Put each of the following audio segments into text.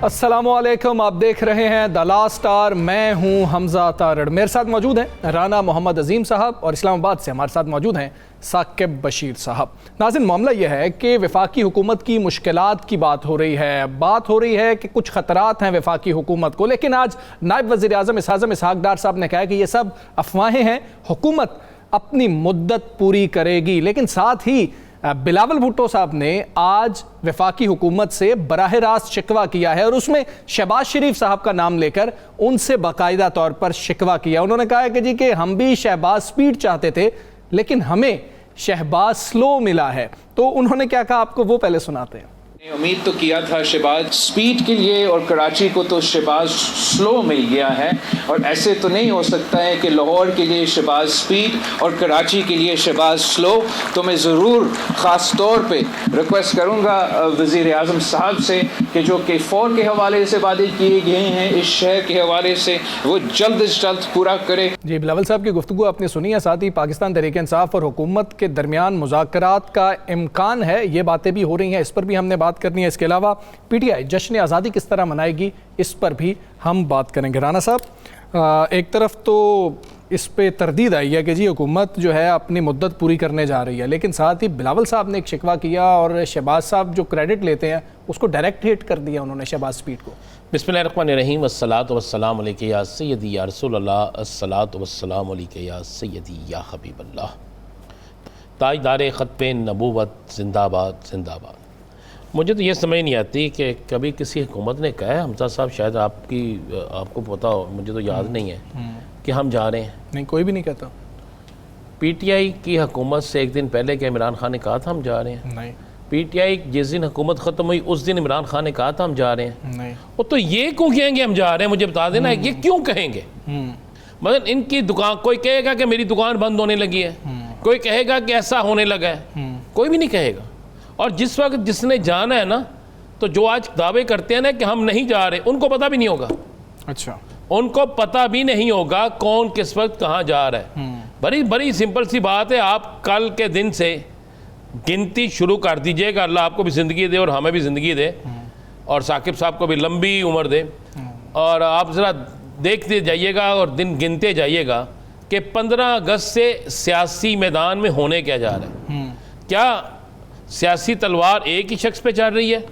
अस्सलामुअलैकुम, आप देख रहे हैं द लास्ट आवर। मैं हूं हमजा तारड़। मेरे साथ मौजूद हैं राना मोहम्मद अजीम साहब और इस्लामाबाद से हमारे साथ मौजूद हैं साकिब बशीर साहब। नाज़रीन, मामला यह है कि वफाकी हुकूमत की मुश्किलात की बात हो रही है कि कुछ ख़तरात हैं वफाकी हुकूमत को, लेकिन आज नायब वज़ीर आज़म इसहाक़ डार साहब ने कहा कि ये सब अफवाहें हैं, हुकूमत अपनी मुद्दत पूरी करेगी। लेकिन साथ ही बिलावल भुट्टो साहब ने आज वफाकी हुकूमत से बराह रास्त शिकवा किया है और उसमें शहबाज शरीफ साहब का नाम लेकर उनसे बाकायदा तौर पर शिकवा किया। उन्होंने कहा है कि जी कि हम भी शहबाज स्पीड चाहते थे लेकिन हमें शहबाज स्लो मिला है। तो उन्होंने क्या कहा, आपको वो पहले सुनाते हैं। उम्मीद तो किया था शहबाज स्पीड के लिए और कराची को तो शहबाज स्लो मिल गया है, और ऐसे तो नहीं हो सकता है कि लाहौर के लिए शहबाज स्पीड और कराची के लिए शहबाज स्लो। तो मैं ज़रूर ख़ास तौर पे रिक्वेस्ट करूँगा वज़ीर आज़म साहब से कि जो K4 के हवाले से वादे किए गए हैं इस शहर के हवाले से वो जल्द से जल्द पूरा करे। जी, बिलावल साहब की गुफ्तगू आपने सुनी है। साथ ही पाकिस्तान तहरीक इंसाफ और हुकूमत के दरमियान मुज़ाकरात का इम्कान है, ये बातें भी हो रही हैं, इस पर भी हमने बात करनी है। इसके अलावा PTI जश्न आज़ादी किस तरह मनाएगी, इस पर भी हम बात करेंगे। राना साहब, एक तरफ तो इस पे तरदीद आई है कि जी हुकूमत जो है अपनी मुद्दत पूरी करने जा रही है, लेकिन साथ ही बिलावल साहब ने एक शिकवा किया और शहबाज साहब जो क्रेडिट लेते हैं उसको डायरेक्ट हिट कर दिया उन्होंने शहबाज स्पीड को। बिस्मिल्लाहिर्रहमानिर्रहीम, अस्सलातु वस्सलाम अलैका या सय्यदी या रसूलल्लाह, अस्सलातु वस्सलाम अलैका या सय्यदी या हबीबल्लाह। ताजदार ख़त्म नबूवत जिंदाबाद जिंदाबाद। मुझे तो ये समझ नहीं आती कि कभी किसी हुकूमत ने कहा है, हमजा साहब शायद आपको पता हो, मुझे तो याद नहीं है कि हम जा रहे हैं। नहीं, कोई भी नहीं कहता। PTI की हुकूमत से एक दिन पहले क्या इमरान खान ने कहा था हम जा रहे हैं? नहीं। PTI जिस दिन हुकूमत ख़त्म हुई उस दिन इमरान खान ने कहा था हम जा रहे हैं? नहीं। वो तो ये क्यों कहेंगे हम जा रहे हैं, मुझे बता देना, ये क्यों कहेंगे? मतलब इनकी दुकान, कोई कहेगा कि मेरी दुकान बंद होने लगी है, कोई कहेगा कि ऐसा होने लगा है, कोई भी नहीं कहेगा। और जिस वक्त जिसने जाना है ना, तो जो आज दावे करते हैं ना कि हम नहीं जा रहे, उनको पता भी नहीं होगा। अच्छा, उनको पता भी नहीं होगा कौन किस वक्त कहाँ जा रहा है। बड़ी बड़ी सिंपल सी बात है, आप कल के दिन से गिनती शुरू कर दीजिएगा। अल्लाह आपको भी ज़िंदगी दे और हमें भी ज़िंदगी दे और साकिब साहब को भी लंबी उम्र दे। और आप ज़रा देखते जाइएगा और दिन गिनते जाइएगा कि 15 अगस्त से सियासी मैदान में होने क्या जा रहा है। क्या सियासी तलवार एक ही शख्स पे चल रही है,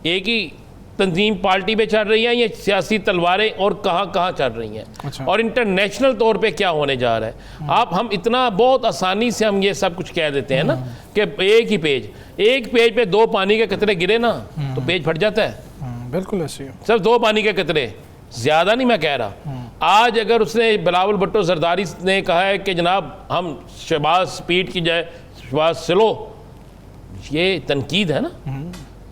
एक ही तंजीम पार्टी पे चल रही है, या सियासी तलवारें और कहाँ कहाँ चल रही हैं? अच्छा। और इंटरनेशनल तौर पे क्या होने जा रहा है? हम इतना बहुत आसानी से हम ये सब कुछ कह देते हैं ना कि एक पेज पे 2 पानी के कतरे गिरे ना तो पेज फट जाता है। बिल्कुल ऐसे ही। सिर्फ 2 पानी के कतरे, ज़्यादा नहीं मैं कह रहा। आज अगर उसने बिलावल भुट्टो जरदारी ने कहा है कि जनाब हम शहबाज स्पीड की जाए शहबाज स्लो, ये तनकीद है ना,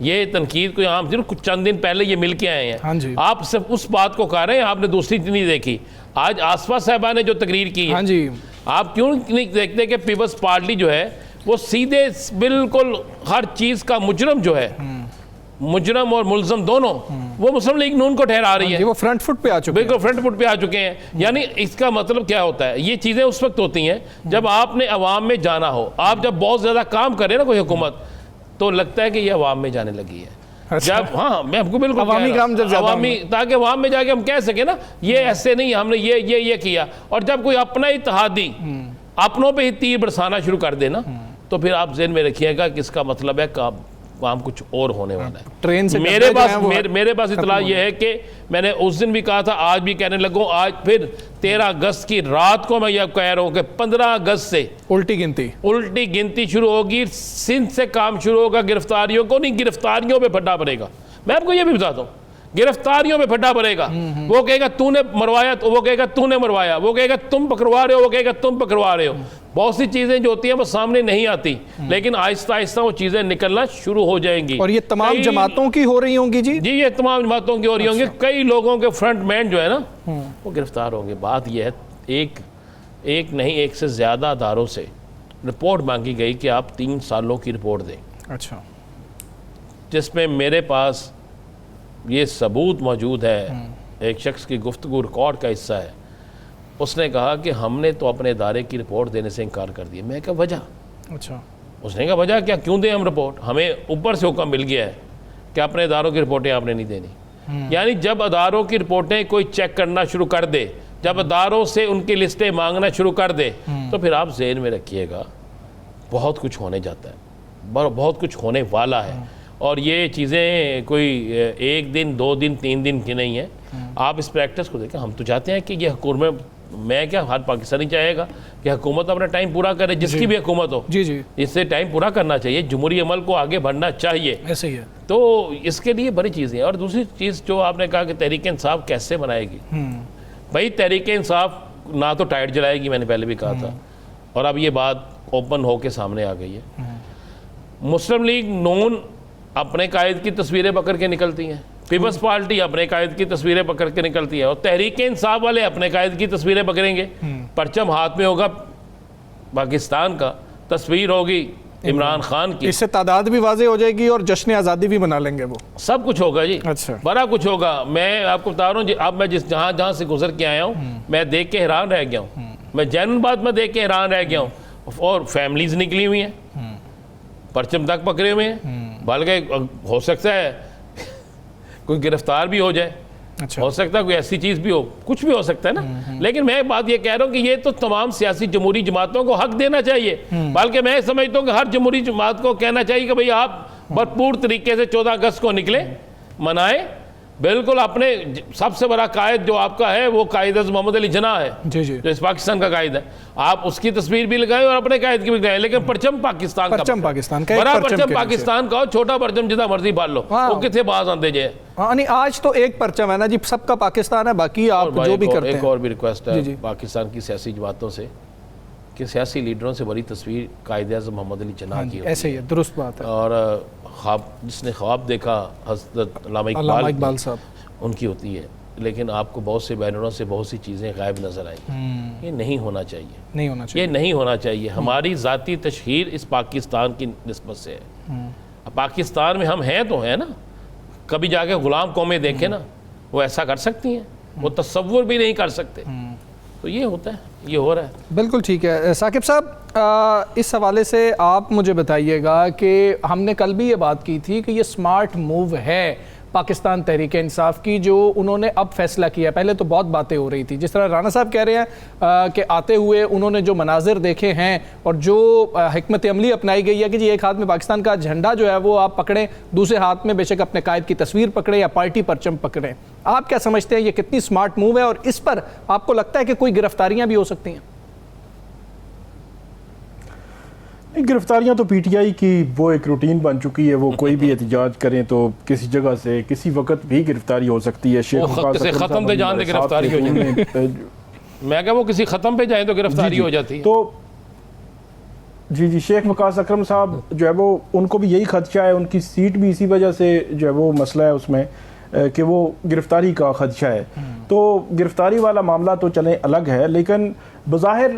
ये तनकीद को आम सिर्फ कुछ चंद दिन पहले ये मिल के आए हैं। हाँ जी। आप सब उस बात को कह रहे हैं, आपने दूसरी नहीं देखी। आज आसफा साहबा ने जो तकरीर की है, हाँ जी, आप क्यों नहीं देखते कि पीपल्स पार्टी जो है वो सीधे बिल्कुल हर चीज़ का मुजरम जो है, मुजरम और मुलजम दोनों, वो मुस्लिम लीग नून को ठहरा रही है। वो फ्रंट फुट पे आ चुके हैं। बिल्कुल फ्रंट फुट पे आ चुके हैं। यानी इसका मतलब क्या होता है, ये चीज़ें उस वक्त होती हैं जब आपने अवाम में जाना हो। आप जब बहुत ज़्यादा काम करें ना कोई हुकूमत, तो लगता है कि ये अवाम में जाने लगी है। अच्छा। जब हाँ, मैं आपको बिल्कुल अवामी काम जब ज़्यादा अवामी, ताकि अवाम में जाके हम कह सके ना ये ऐसे नहीं, हमने ये किया। और जब कोई अपना इत्तेहादी अपनों पे ही तीर बरसाना शुरू कर देना, तो फिर आप ज़हन में रखिएगा कि इसका मतलब है कि काम कुछ और होने वाला है। ट्रेन से मेरे पास इतला ये है कि मैंने उस दिन भी कहा था, आज भी कहने लगूँ, आज फिर 13 अगस्त की रात को मैं ये कह रहा हूँ कि 15 अगस्त से उल्टी गिनती शुरू होगी। सिंध से काम शुरू होगा, गिरफ्तारियों को नहीं, गिरफ्तारियों पे फड्डा पड़ेगा। मैं आपको ये भी बताता हूँ, गिरफ्तारियों में फटा पड़ेगा। वो कहेगा तूने मरवाया, तो वो कहेगा तूने मरवाया, वो कहेगा तुम पकड़वा रहे हो, वो कहेगा तुम पकड़वा रहे हो। बहुत सी चीजें जो होती हैं वो सामने नहीं आती, लेकिन आहिस्ता आहिस्ता वो चीजें निकलना शुरू हो जाएंगी। और ये तमाम जमातों की हो रही होंगी जी? जी, ये तमाम जमातों की हो रही होंगी। कई लोगों के फ्रंट मैन जो है ना वो गिरफ्तार होंगे। बात यह है, एक नहीं, एक से ज्यादा अदारों से रिपोर्ट मांगी गई कि आप 3 सालों की रिपोर्ट दें। अच्छा। जिसमें मेरे पास ये सबूत मौजूद है, एक शख्स की गुफ्तगू रिकॉर्ड का हिस्सा है। उसने कहा कि हमने तो अपने इदारे की रिपोर्ट देने से इनकार कर दिया। मैं क्या वजह? अच्छा। उसने कहा वजह क्या, क्यों दें हम रिपोर्ट? हमें ऊपर से हुक्म मिल गया है कि अपने इदारों की रिपोर्टें आपने नहीं देनी। यानी जब अदारों की रिपोर्टें कोई चेक करना शुरू कर दे, जब अदारों से उनकी लिस्टें मांगना शुरू कर दे, तो फिर आप ज़हन में रखिएगा बहुत कुछ होने जाता है, बहुत कुछ होने वाला है। और ये चीज़ें कोई 1 दिन 2 दिन 3 दिन की नहीं है। आप इस प्रैक्टिस को देखें। हम तो चाहते हैं कि ये हुकूमत, मैं क्या हर पाकिस्तानी चाहेगा कि हुकूमत अपना टाइम पूरा करे, जिसकी भी हुकूमत हो, जी जी, इससे टाइम पूरा करना चाहिए, जमहूरी अमल को आगे बढ़ना चाहिए। ऐसे ही है। तो इसके लिए बड़ी चीज़ें हैं। और दूसरी चीज़ जो आपने कहा कि तहरीक इंसाफ कैसे बनाएगी, भाई तहरीक इंसाफ ना तो टाइट जलाएगी, मैंने पहले भी कहा था, और अब ये बात ओपन होके सामने आ गई है। मुस्लिम लीग नून अपने कायद की तस्वीरें पकड़ के निकलती हैं, पीपल्स पार्टी अपने कायद की तस्वीरें पकड़ के निकलती है, और तहरीक इंसाफ वाले अपने कायद की तस्वीरें पकड़ेंगे। परचम हाथ में होगा पाकिस्तान का, तस्वीर होगी इमरान खान की, इससे तादाद भी वाजे हो जाएगी और जश्न आज़ादी भी मना लेंगे वो, सब कुछ होगा जी। अच्छा, बड़ा कुछ होगा। मैं आपको बता रहा हूँ, अब मैं जहाँ से गुजर के आया हूँ, मैं देख के हैरान रह गया हूँ। मैं जेन्युइन बात में देख के हैरान रह गया हूँ। और फैमिलीज निकली हुई हैं, परचम तक पकड़े हुए हैं, बल्कि हो सकता है कोई गिरफ्तार भी हो जाए, अच्छा, हो सकता है कोई ऐसी चीज़ भी हो, कुछ भी हो सकता है ना। लेकिन मैं बात ये कह रहा हूँ कि ये तो तमाम सियासी जमहूरी जमातों को हक देना चाहिए। बल्कि मैं समझता हूँ कि हर जमहूरी जमात को कहना चाहिए कि भाई आप भरपूर तरीके से 14 अगस्त को निकले, मनाएं। बिल्कुल अपने सबसे बड़ा कायद जो आपका है वो कायद मोहम्मद अली जिन्ना है, जी जी, जो इस पाकिस्तान का कायद है। आप उसकी तस्वीर भी लगाएं और अपने कायद की भी लगाएं, लेकिन परचम पाकिस्तान का, परचम पाकिस्तान का, बड़ा परचम पाकिस्तान का हो, छोटा परचम जितना मर्जी बाल लो, वो कितने बाज आते जाए। नहीं, आज तो एक परचम है ना जी, सबका पाकिस्तान है, बाकी आप जो भी करते हैं। एक और भी रिक्वेस्ट है पाकिस्तान की सियासी जमातों से कि सियासी लीडरों से बड़ी तस्वीर कायद आज़म मोहम्मद अली जिन्ना की, ऐसे ही है, दुरुस्त बात है। और ख्वाब, जिसने ख्वाब देखा हज़रत अल्लामा इकबाल साहब, उनकी होती है। लेकिन आपको बहुत से बैनरों से बहुत सी चीज़ें गायब नज़र आई। ये नहीं होना चाहिए, नहीं होना चाहिए, ये नहीं होना चाहिए। हमारी ज़ाती तशहीर इस पाकिस्तान की निस्बत से है। अब पाकिस्तान में हम हैं तो हैं ना, कभी जाके ग़ुलाम कौमें देखें ना, वो ऐसा कर सकती हैं, वो तसव्वुर भी नहीं कर सकते। तो ये होता है, ये हो रहा है। बिल्कुल ठीक है। साकिब साहब, इस हवाले से आप मुझे बताइएगा कि हमने कल भी ये बात की थी कि ये स्मार्ट मूव है पाकिस्तान तहरीक इंसाफ की, जो उन्होंने अब फैसला किया। पहले तो बहुत बातें हो रही थी, जिस तरह राना साहब कह रहे हैं कि आते हुए उन्होंने जो मनाजिर देखे हैं और जो हिकमत अमली अपनाई गई है कि जी एक हाथ में पाकिस्तान का झंडा जो है वो आप पकड़ें, दूसरे हाथ में बेशक अपने कायद की तस्वीर पकड़ें या पार्टी परचम पकड़ें। आप क्या समझते हैं ये कितनी स्मार्ट मूव है, और इस पर आपको लगता है कि कोई गिरफ्तारियां भी हो सकती हैं? गिरफ्तारियां तो पीटीआई की वो एक रूटीन बन चुकी है। वो कोई भी एहतजाज करें तो किसी जगह से किसी वक्त भी गिरफ्तारी हो सकती है। शेख खत्म पे जाने गिरफ्तारी हो जाती, मैं क्या वो किसी खत्म पे जाए तो गिरफ्तारी हो जाती है। तो जी शेख वकास अकरम साहब जो है वो, उनको भी यही खदशा है, उनकी सीट भी इसी वजह से जो है वो मसला है उसमें कि वो गिरफ्तारी का खदशा है। तो गिरफ्तारी वाला मामला तो चले अलग है, लेकिन बज़ाहिर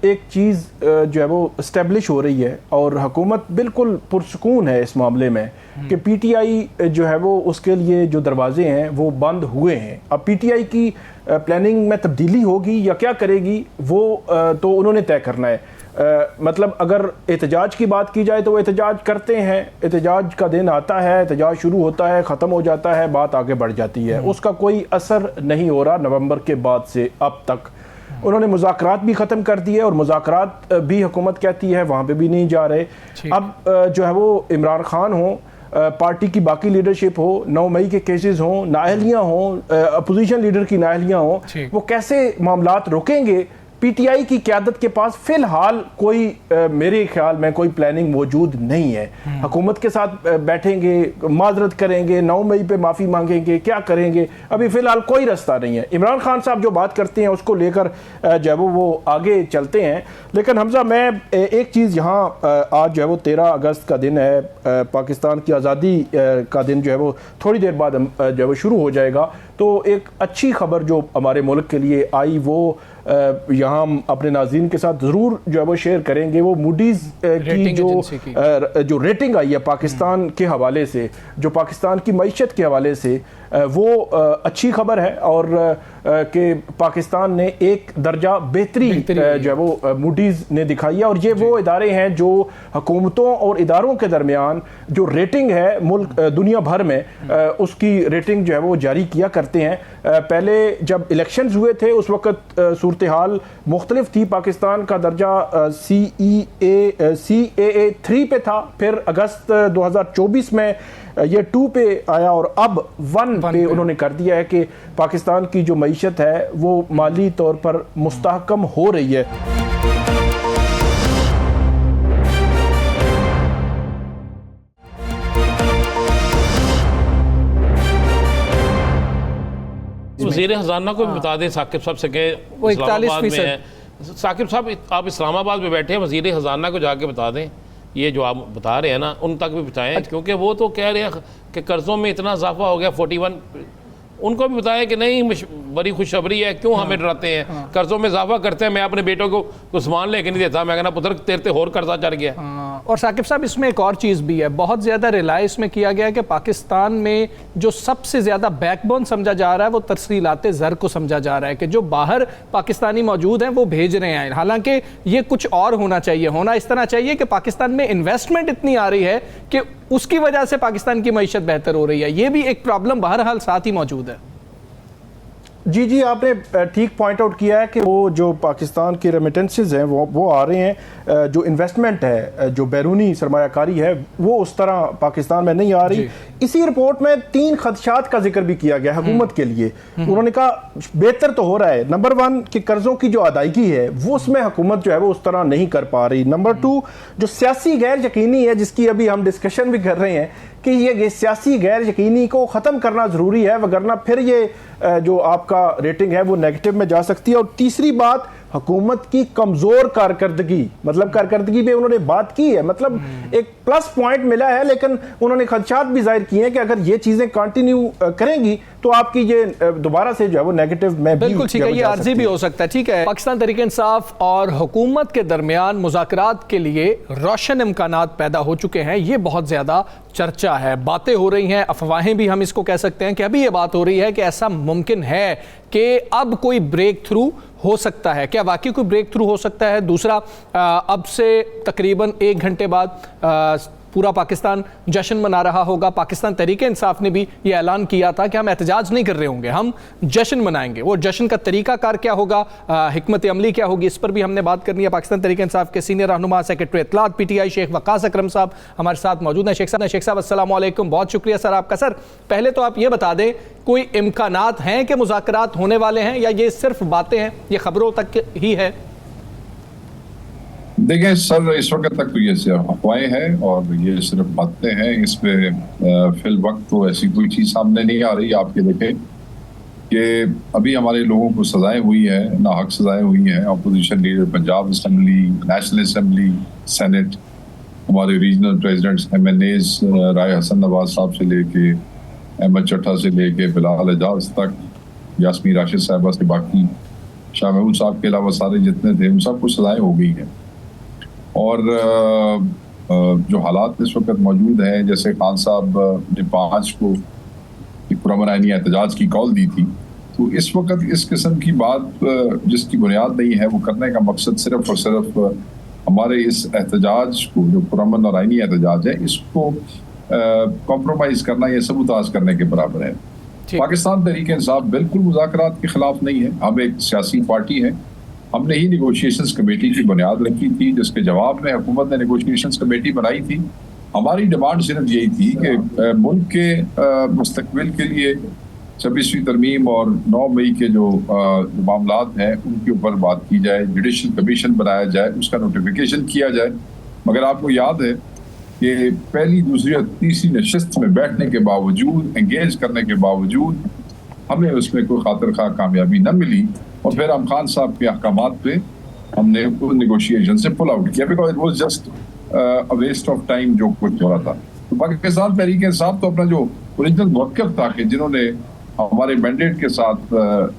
एक चीज़ जो है वो इस्टेब्लिश हो रही है और हुकूमत बिल्कुल पुरसुकून है इस मामले में कि पीटीआई जो है वो उसके लिए जो दरवाजे हैं वो बंद हुए हैं। अब पीटीआई की प्लानिंग में तब्दीली होगी या क्या करेगी वो तो उन्होंने तय करना है। मतलब अगर एहतजाज की बात की जाए तो वो एहतजाज करते हैं, एहतजाज का दिन आता है, एहतजाज शुरू होता है, ख़त्म हो जाता है, बात आगे बढ़ जाती है, उसका कोई असर नहीं हो रहा नवंबर के बाद से अब तक। उन्होंने मुज़ाकरात भी ख़त्म कर दिए और मुज़ाकरात भी हुकूमत कहती है वहाँ पे भी नहीं जा रहे। अब जो है वो इमरान खान हो, पार्टी की बाकी लीडरशिप हो, 9 मई के केसेस हों, नाअहलियाँ हों, अपोजिशन लीडर की नाअहलियाँ हों, वो कैसे मामलात रोकेंगे? पीटीआई की क़यादत के पास फिलहाल कोई मेरे ख्याल में कोई प्लानिंग मौजूद नहीं है। हुकूमत के साथ बैठेंगे, माजरत करेंगे, 9 मई पे माफ़ी मांगेंगे, क्या करेंगे, अभी फ़िलहाल कोई रास्ता नहीं है। इमरान खान साहब जो बात करते हैं उसको लेकर जो है वो आगे चलते हैं। लेकिन हमजा, मैं एक चीज़ यहाँ आज जो है वो 13 अगस्त का दिन है, पाकिस्तान की आज़ादी का दिन जो है वो थोड़ी देर बाद जो है वो शुरू हो जाएगा। तो एक अच्छी खबर जो हमारे मुल्क के लिए आई वो यहाँ हम अपने नाज़रीन के साथ ज़रूर जो है वो शेयर करेंगे, वो मूडीज़ की जो रेटिंग आई है पाकिस्तान के हवाले से, जो पाकिस्तान की मईशत के हवाले से, वो अच्छी खबर है। और कि पाकिस्तान ने एक दर्जा बेहतरी जो है वो मूडीज़ ने दिखाई है। और ये वो इदारे हैं जो हुकूमतों और इदारों के दरमियान जो रेटिंग है मुल्क दुनिया भर में, उसकी रेटिंग जो है वो जारी किया करते हैं। पहले जब इलेक्शंस हुए थे उस वक्त सूरत हाल मुख्तलिफ थी। पाकिस्तान का दर्जा CAA 3 पे था, फिर अगस्त 2024 में ये 2 पे आया और अब 1 पे उन्होंने कर दिया है कि पाकिस्तान की जो मईशत है वो माली तौर पर मुस्तहकम हो रही है। वज़ीर ख़ज़ाना को भी बता दें साकिब साहब से कि वो इस्लामाबाद में 41%। है। साकिब साहब आप इस्लामाबाद में बैठे हैं, वज़ीर ख़ज़ाना को जाके बता दें, ये जो आप बता रहे हैं ना उन तक भी बताएं, क्योंकि वो तो कह रहे हैं कि कर्ज़ों में इतना इजाफा हो गया 41। उनको भी बताया कि नहीं बड़ी खुशखबरी है, क्यों हमें डराते हैं, कर्ज़ों में इजाफा करते हैं। मैं अपने बेटों को सामान लेके नहीं देता, मैं कहना पुत्र तेरे और कर्जा चढ़ गया। और साकिब साहब इसमें एक और चीज़ भी है, बहुत ज़्यादा रिलाय इसमें किया गया है कि पाकिस्तान में जो सबसे ज़्यादा बैकबोन समझा जा रहा है वो तरसीलाते ज़र को समझा जा रहा है कि जो बाहर पाकिस्तानी मौजूद हैं वो भेज रहे हैं। हालांकि ये कुछ और होना चाहिए, होना इस तरह चाहिए कि पाकिस्तान में इन्वेस्टमेंट इतनी आ रही है कि उसकी वजह से पाकिस्तान की मईशत बेहतर हो रही है। ये भी एक प्रॉब्लम बहरहाल साथ ही मौजूद है। जी जी, आपने ठीक पॉइंट आउट किया है कि वो जो पाकिस्तान के रेमिटेंसेस हैं वो आ रहे हैं, जो इन्वेस्टमेंट है, जो बैरूनी सरमायाकारी है वो उस तरह पाकिस्तान में नहीं आ रही। इसी रिपोर्ट में 3 खदशात का जिक्र भी किया गया हुकूमत के लिए। उन्होंने कहा बेहतर तो हो रहा है, नंबर 1 कि कर्जों की जो अदायगी है वो उसमें हुकूमत जो है वो उस तरह नहीं कर पा रही। नंबर 2 जो सियासी गैर यकीनी है, जिसकी अभी हम डिस्कशन भी कर रहे हैं कि ये सियासी गैर यकीनी को ख़त्म करना ज़रूरी है, वगरना फिर ये जो आपका रेटिंग है वो नेगेटिव में जा सकती है। और तीसरी बात हुकूमत की कमज़ोर कारकर्दगी, मतलब कारकर्दगी पे उन्होंने बात की है, मतलब एक प्लस पॉइंट मिला है, लेकिन उन्होंने खदशात भी जाहिर किए हैं कि अगर ये चीज़ें कंटिन्यू करेंगी तो आपकी ये दोबारा से जो है वो नेगेटिव में बिल्कुल ठीक है, ये आर्जी भी हो सकता है। ठीक है, पाकिस्तान तहरीक इंसाफ और हुकूमत के दरमियान मुज़ाकरात के लिए रोशन इम्कानात पैदा हो चुके हैं। ये बहुत ज़्यादा चर्चा है, बातें हो रही हैं, अफवाहें भी हम इसको कह सकते हैं कि अभी ये बात हो रही है कि ऐसा मुमकिन है कि अब कोई ब्रेक थ्रू हो सकता है। क्या वाकई कोई ब्रेक थ्रू हो सकता है? दूसरा, अब से तकरीबन 1 घंटे बाद पूरा पाकिस्तान जश्न मना रहा होगा। पाकिस्तान तहरीक इंसाफ ने भी ये ऐलान किया था कि हम एहतजाज नहीं कर रहे होंगे, हम जश्न मनाएंगे। वो जश्न का तरीकाकार क्या होगा, हिकमत अमली क्या होगी, इस पर भी हमने बात करनी है। पाकिस्तान तहरीक इंसाफ के सीनियर रहनुमा सेक्रेटरी इत्तलात PTI शेख वकास अकरम साहब हमारे साथ मौजूद हैं। शेख साहब अस्सलाम वालेकुम, बहुत शुक्रिया सर आपका। सर पहले तो आप ये बता दें, कोई इम्कानात हैं कि मुज़ाकरात होने वाले हैं या ये सिर्फ बातें हैं, ये खबरों तक ही है? देखिए सर, इस वक्त तक तो ये सिर्फ अफवाहें हैं और ये सिर्फ बातें हैं। इस पे फिल वक्त तो ऐसी कोई चीज़ सामने नहीं आ रही। आप ये देखें कि अभी हमारे लोगों को सजाएं हुई है, नाहक सजाएं हुई हैं। Opposition leader Punjab assembly, national assembly, senate, हमारे रीजनल प्रेसिडेंट्स MNAs राय हसन नवाज साहब से लेके अहमद चट्टा से लेके बिलाल एजाज तक, यास्मीन राशिद साहबा से बाकी शाह महमूद साहब के अलावा सारे जितने थे उन सबको सजाएं हो गई हैं। और जो हालात इस वक्त मौजूद हैं, जैसे खान साहब ने 5 को एक पुरअमन एहतजाज की कॉल दी थी, तो इस वक्त इस किस्म की बात जिसकी बुनियाद नहीं है, वो करने का मकसद सिर्फ और सिर्फ हमारे इस एहतजाज को, जो पुरअमन और आईनी एहतजाज है, इसको कॉम्प्रोमाइज करना या सबूताज करने के बराबर है। पाकिस्तान तहरीक इंसाफ बिल्कुल मुज़ाकरात के खिलाफ नहीं है। हम एक सियासी पार्टी है। हमने ही नेगोशिएशंस कमेटी की बुनियाद रखी थी, जिसके जवाब में हुकूमत ने नेगोशिएशंस कमेटी बनाई थी। हमारी डिमांड सिर्फ यही थी कि मुल्क के मुस्तकबिल के लिए 26वीं तरमीम और 9 मई के जो मामलात हैं उनके ऊपर बात की जाए, जुडिशल कमीशन बनाया जाए, उसका नोटिफिकेशन किया जाए। मगर आपको याद है कि पहली, दूसरी और तीसरी नशिस्त में बैठने के बावजूद, एंगेज करने के बावजूद हमें उसमें कोई खातिर खा कामयाबी न मिली और फिर हम खान साहब के अहकामात पे हमने उस नेगोशिएशन से पुल आउट किया, because it was just a waste of time जो कुछ हो रहा था। तो पाकिस्तान तहरीक इंसाफ तो अपना जो ओरिजिनल मौक़िफ़ था कि जिन्होंने हमारे मैंडेट के साथ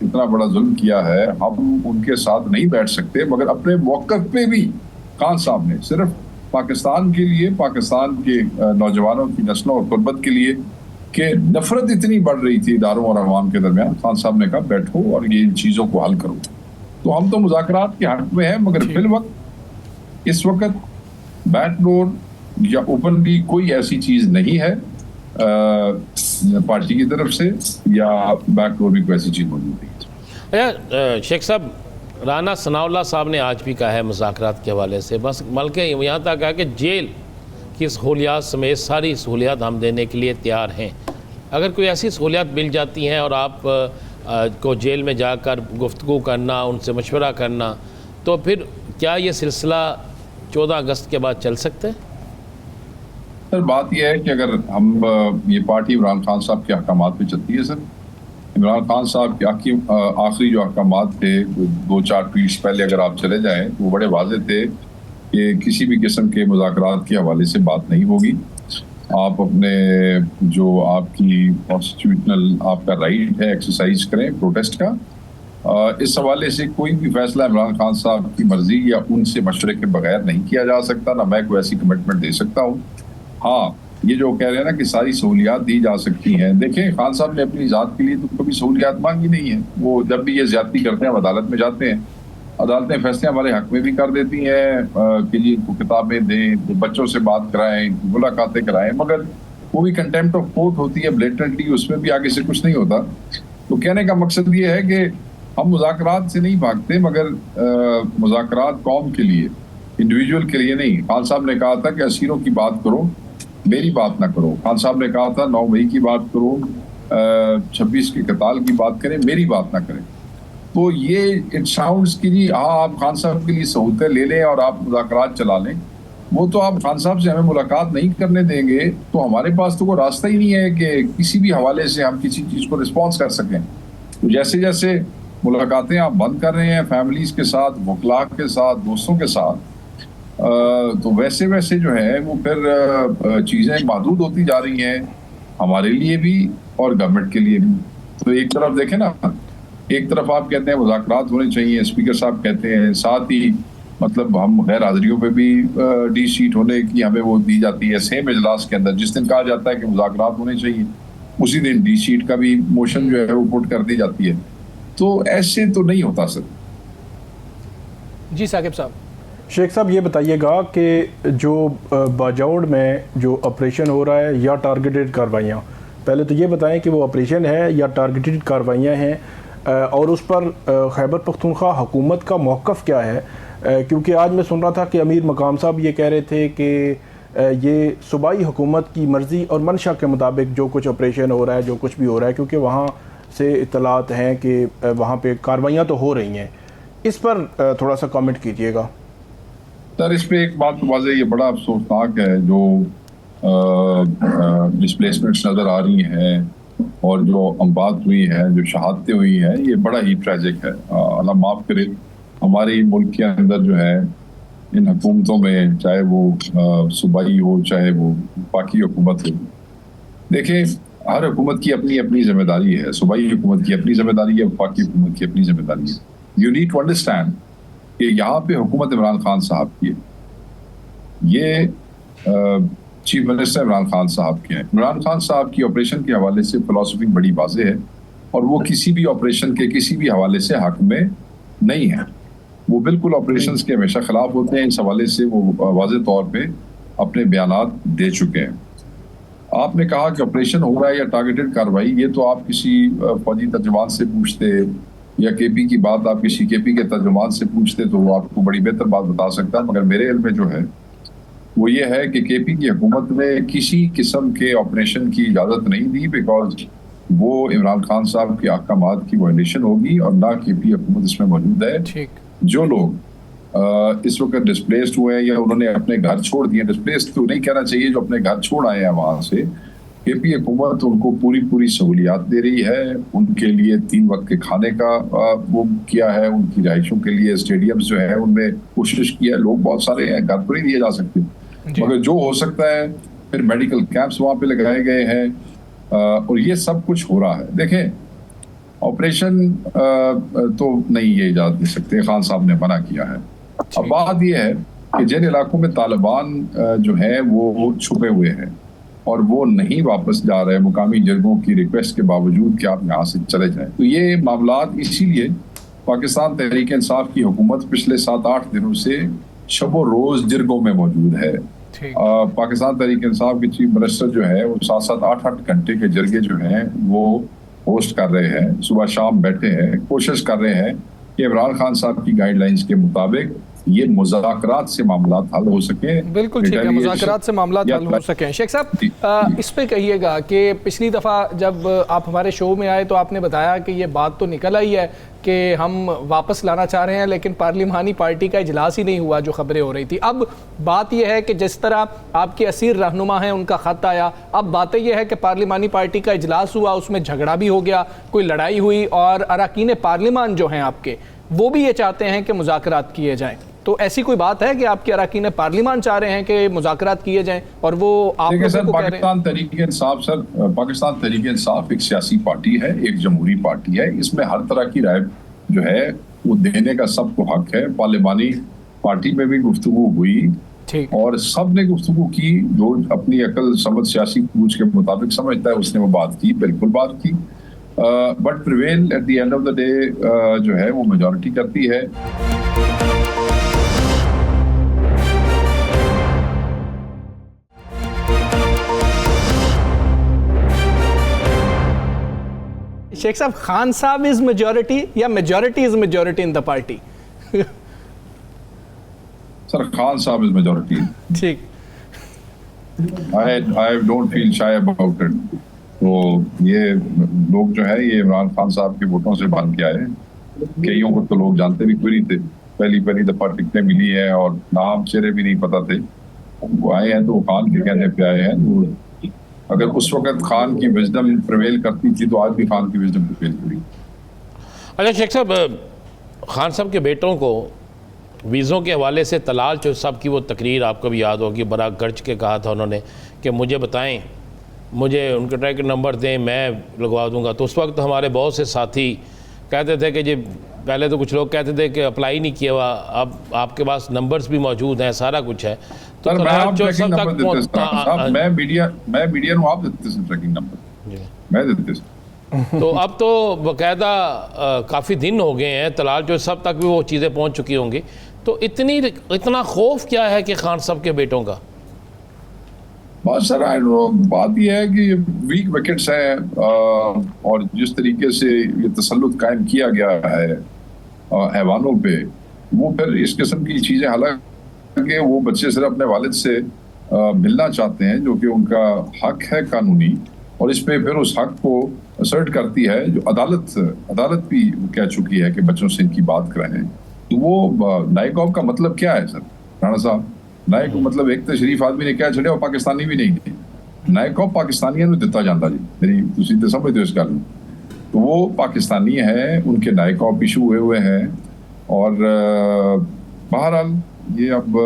इतना बड़ा जुल्म किया है, हम उनके साथ नहीं बैठ सकते। मगर अपने मौक़िफ़ पे भी खान साहब ने सिर्फ पाकिस्तान के लिए, पाकिस्तान के नौजवानों की नस्लों और तुर्बत के लिए कि नफरत इतनी बढ़ रही थी इदारों और अवाम के दरमियान, खान साहब ने कहा बैठो और ये इन चीज़ों को हल करो। तो हम तो मुज़ाकरात के हक़ में हैं, मगर फिल वक्त इस वक्त बैकडोर या ओपनली कोई ऐसी चीज़ नहीं है पार्टी की तरफ से, या बैकडोर भी कोई ऐसी चीज़ मौजूद नहीं है। अच्छा शेख साहब, राना सनाउल्लाह साहब ने आज भी कहा है मुज़ाकरात के हवाले से, बस बल्कि यहाँ तक कहा कि जेल की सहूलियात समेत सारी सहूलियात हम देने के लिए तैयार हैं। अगर कोई ऐसी सहूलियात मिल जाती हैं और आप को जेल में जाकर गुफ्तगू करना, उनसे मशवरा करना, तो फिर क्या ये सिलसिला 14 अगस्त के बाद चल सकता है? सर बात यह है कि अगर हम ये पार्टी इमरान खान साहब के अहकामात पे चलती है सर, इमरान खान साहब के आखिरी जो अहकामात थे 2-4 ट्वीट्स पहले अगर आप चले जाएं तो वो बड़े वाज़ेह थे कि किसी भी किस्म के मुज़ाकरात के हवाले से बात नहीं होगी। आप अपने जो आपकी कॉन्स्टिट्यूशनल आपका राइट है एक्सरसाइज करें प्रोटेस्ट का। इस हवाले से कोई भी फैसला इमरान खान साहब की मर्जी या उनसे मशवरे के बगैर नहीं किया जा सकता, ना मैं कोई ऐसी कमिटमेंट दे सकता हूँ। हाँ, ये जो कह रहे हैं ना कि सारी सहूलियात दी जा सकती हैं, देखें खान साहब ने अपनी ज़ात के लिए तो कभी सहूलियात मांगी नहीं है। वो जब भी ये ज्यादती करते हैं अदालत में जाते हैं, अदालतें फैसले हमारे हक में भी कर देती हैं कि जी इनको किताबें दें, बच्चों से बात कराएं, मुलाकातें कराएं, मगर वो भी कंटेम्प्ट ऑफ कोर्ट होती है ब्लेटेंटली, उसमें भी आगे से कुछ नहीं होता। तो कहने का मकसद ये है कि हम मुज़ाकरात से नहीं भागते, मगर मुज़ाकरात कौम के लिए, इंडिविजुअल के लिए नहीं। खान साहब ने कहा था कि असीरों की बात करो, मेरी बात ना करो। खान साहब ने कहा था 9 मई की बात करो, 26 के कताल की बात करें, मेरी बात ना करें। तो ये इट साउंड्स कि जी हाँ आप खान साहब के लिए सहूलतें ले लें और आप मुज़ाकरात चला लें, वो तो आप खान साहब से हमें मुलाकात नहीं करने देंगे तो हमारे पास तो कोई रास्ता ही नहीं है कि किसी भी हवाले से हम किसी चीज़ को रिस्पॉन्स कर सकें। तो जैसे जैसे मुलाकातें आप बंद कर रहे हैं फैमिलीज़ के साथ, वकला के साथ, दोस्तों के साथ, तो वैसे वैसे जो है वो फिर चीज़ें महदूद होती जा रही हैं हमारे लिए भी और गवर्नमेंट के लिए भी। तो एक तरफ देखें ना, एक तरफ आप कहते हैं मुज़ाकरात होने चाहिए, स्पीकर साहब कहते हैं, साथ ही मतलब हम गैर हाजिरियों पे भी डी सीट होने की हमें वो दी जाती है। सेम इजलास के अंदर जिस दिन कहा जाता है कि मुज़ाकरात होने चाहिए, उसी दिन डी सीट का भी मोशन जो है वो पुट कर दी जाती है। तो ऐसे तो नहीं होता सर। जी साकिब साहब। शेख साहब ये बताइएगा कि जो बाजौड़ में जो ऑपरेशन हो रहा है या टारगेटेड कार्रवाइयाँ, पहले तो ये बताएं कि वो ऑपरेशन है या टारगेटेड कार्रवाइयाँ हैं, और उस पर खैबर पख्तूनख्वा हुकूमत का मौक़िफ़ क्या है? क्योंकि आज मैं सुन रहा था कि अमीर मकाम साहब ये कह रहे थे कि ये सूबाई हुकूमत की मर्ज़ी और मंशा के मुताबिक जो कुछ ऑपरेशन हो रहा है, जो कुछ भी हो रहा है, क्योंकि वहाँ से इत्तलात हैं कि वहाँ पे कार्रवाइयाँ तो हो रही हैं। इस पर थोड़ा सा कमेंट कीजिएगा सर। इस पर एक बात तो वाज़ेह, ये बड़ा अफसोसनाक है जो डिस्प्लेसमेंट्स नज़र आ रही हैं और जो अम्बात हुई है, जो शहादतें हुई हैं, ये बड़ा ही ट्रेजिक है। अल्लाह माफ़ करे, हमारे मुल्क के अंदर जो है इन हुकूमतों में, चाहे वो सूबाई हो चाहे वो वफाकी हुकूमत हो, देखें हर हुकूमत की अपनी अपनी जिम्मेदारी है। सूबाई हुकूमत की अपनी जिम्मेदारी है, वफाकी हुकूमत की अपनी जिम्मेदारी है। यू नीड टू अंडरस्टैंड कि यहाँ पे हुकूमत इमरान खान साहब की है, ये चीफ मिनिस्टर इमरान खान साहब के हैं। इमरान खान साहब की ऑपरेशन के हवाले से फिलॉसफी बड़ी वाज़ेह है और वो किसी भी ऑपरेशन के किसी भी हवाले से हक में नहीं है। वो बिल्कुल ऑपरेशंस के हमेशा खिलाफ होते हैं। इस हवाले से वो वाज़ेह तौर पे अपने बयानात दे चुके हैं। आपने कहा कि ऑपरेशन हो रहा है या टारगेटेड कार्रवाई, ये तो आप किसी फौजी तर्जुमान से पूछते या केपी की बात आप किसी केपी के तर्जुमान से पूछते तो वो आपको बड़ी बेहतर बात बता सकता है। मगर मेरे इल्म में जो है वो ये है कि केपी की हुकूमत ने किसी किस्म के ऑपरेशन की इजाज़त नहीं दी, बिकॉज वो इमरान खान साहब के अहकामात की वायलेशन होगी और ना केपी हुकूमत इसमें मौजूद है। जो लोग इस वक्त डिस्प्लेस्ड हुए हैं या उन्होंने अपने घर छोड़ दिए, डिस्प्लेस्ड तो नहीं कहना चाहिए, जो अपने घर छोड़ आए हैं वहाँ से, केपी हुकूमत उनको पूरी सहूलियात दे रही है। उनके लिए 3 वक्त के खाने का वो किया है, उनकी रिहाइशों के लिए स्टेडियम्स जो है उनमें कोशिश की है। लोग बहुत सारे हैं, घर पर ही दिए जा सकते हैं, मगर जो हो सकता है फिर मेडिकल कैंप्स वहाँ पे लगाए गए हैं और ये सब कुछ हो रहा है। देखें ऑपरेशन तो नहीं ये इजाज़त दे सकते, खान साहब ने मना किया है। अब बात यह है कि जिन इलाकों में तालिबान जो है वो छुपे हुए हैं और वो नहीं वापस जा रहे मुकामी जरगों की रिक्वेस्ट के बावजूद कि आप यहाँ से चले जाएं, तो ये मामलात इसीलिए पाकिस्तान तहरीक इंसाफ की हुकूमत पिछले 7-8 दिनों से शबो रोज जरगों में मौजूद है। पाकिस्तान तहरीक इंसाफ के चीफ मिनिस्टर जो है वो 7-7, 8-8 घंटे के जरगे जो हैं वो होस्ट कर रहे हैं, सुबह शाम बैठे हैं, कोशिश कर रहे हैं कि इमरान खान साहब की गाइडलाइंस के मुताबिक ये मुज़ाकरात से मामला हल हो सके। बिल्कुल ठीक है, मुज़ाकरात से मामला हल हो सके। शेख साहब इस पे कहिएगा कि पिछली दफ़ा जब आप हमारे शो में आए तो आपने बताया कि ये बात तो निकल आई है कि हम वापस लाना चाह रहे हैं, लेकिन पार्लिमानी पार्टी का इजलास ही नहीं हुआ जो खबरें हो रही थी। अब बात यह है कि जिस तरह आपके असीर रहनुमा हैं उनका ख़त आया, अब बातें यह है कि पार्लिमानी पार्टी का इजलास हुआ, उसमें झगड़ा भी हो गया, कोई लड़ाई हुई और अरकान पार्लिमान जो हैं आपके वो भी ये चाहते हैं कि मुज़ाकरात किए जाएँ। तो ऐसी कोई बात है कि आपके अरकान पार्लिमान चाह रहे हैं कि मुज़ाकरात किए जाएं और वो आप लोगों को कह रहे हैं? पाकिस्तान तहरीक इंसाफ एक सियासी पार्टी है, एक जमहूरी पार्टी है। इसमें हर तरह की राय जो है वो देने का सबको हक है। पार्लिमानी पार्टी में भी गुफ्तगू हुई और सब ने गुफ्तगू की, जो अपनी अकल समझ सियासी पूछ के मुताबिक समझता है उसने वो बात की, बिल्कुल बात की। But prevail at the end of the day जो है वो मेजॉरिटी करती है। शेख साहब, खान साहब इज मेजॉरिटी या majority is majority in the party? Sir, Khan साहब इज मेजॉरिटी। ठीक, I don't feel shy about it. तो ये लोग जो है ये इमरान खान साहब के वोटों से बन के आए। कईयों को तो लोग जानते भी कोई नहीं थे, पहली दफा टिकटें मिली है और नाम चेहरे भी नहीं पता थे। वो आए हैं तो खान के कहने पे आए हैं। अगर उस वक्त खान की विजडम प्रिवेल करती थी तो आज भी खान की विजडम प्रिवेल करी। अच्छा शेख साहब, खान साहब के बेटों को वीज़ों के हवाले से तलाल चौधरी साहब की वो तकरीर आपको भी याद होगी, बड़ा गर्ज के कहा था उन्होंने कि मुझे बताएं, मुझे उनके ट्रैक नंबर दें, मैं लगवा दूंगा। तो उस वक्त हमारे बहुत से साथी कहते थे कि जी, पहले तो कुछ लोग कहते थे कि अप्लाई नहीं किया हुआ, अब आपके पास नंबर्स भी मौजूद हैं, सारा कुछ है। तो मैं मीडिया को आप देते हैं ट्रैकिंग नंबर, मैं देते। तो अब तो बाकायदा काफ़ी दिन हो गए हैं, तलाल चौधरी साहब तक भी वो चीज़ें पहुंच चुकी होंगी। तो इतना खौफ क्या है कि खान साहब के बेटों का? बस सर, बात यह है कि वीक विकेट्स हैं और जिस तरीके से ये तसल्लुत कायम किया गया है हैवानों पे, वो फिर इस किस्म की चीज़ें, हालांकि वो बच्चे सिर्फ अपने वालिद से मिलना चाहते हैं जो कि उनका हक है कानूनी, और इस पे फिर उस हक को असर्ट करती है जो अदालत भी कह चुकी है कि बच्चों से इनकी बात कराएं। तो वो नायकॉब का मतलब क्या है सर राणा साहब? नायक मतलब एक तो शरीफ आदमी ने क्या छड़े और पाकिस्तानी भी नहीं। नायकॉब पाकिस्तानियों ने दिता जाता जी, मेरी तुसी तो समझते हो इस गल। तो वो पाकिस्तानी है, उनके नायकॉब इशू हुए हैं और बहरहाल ये अब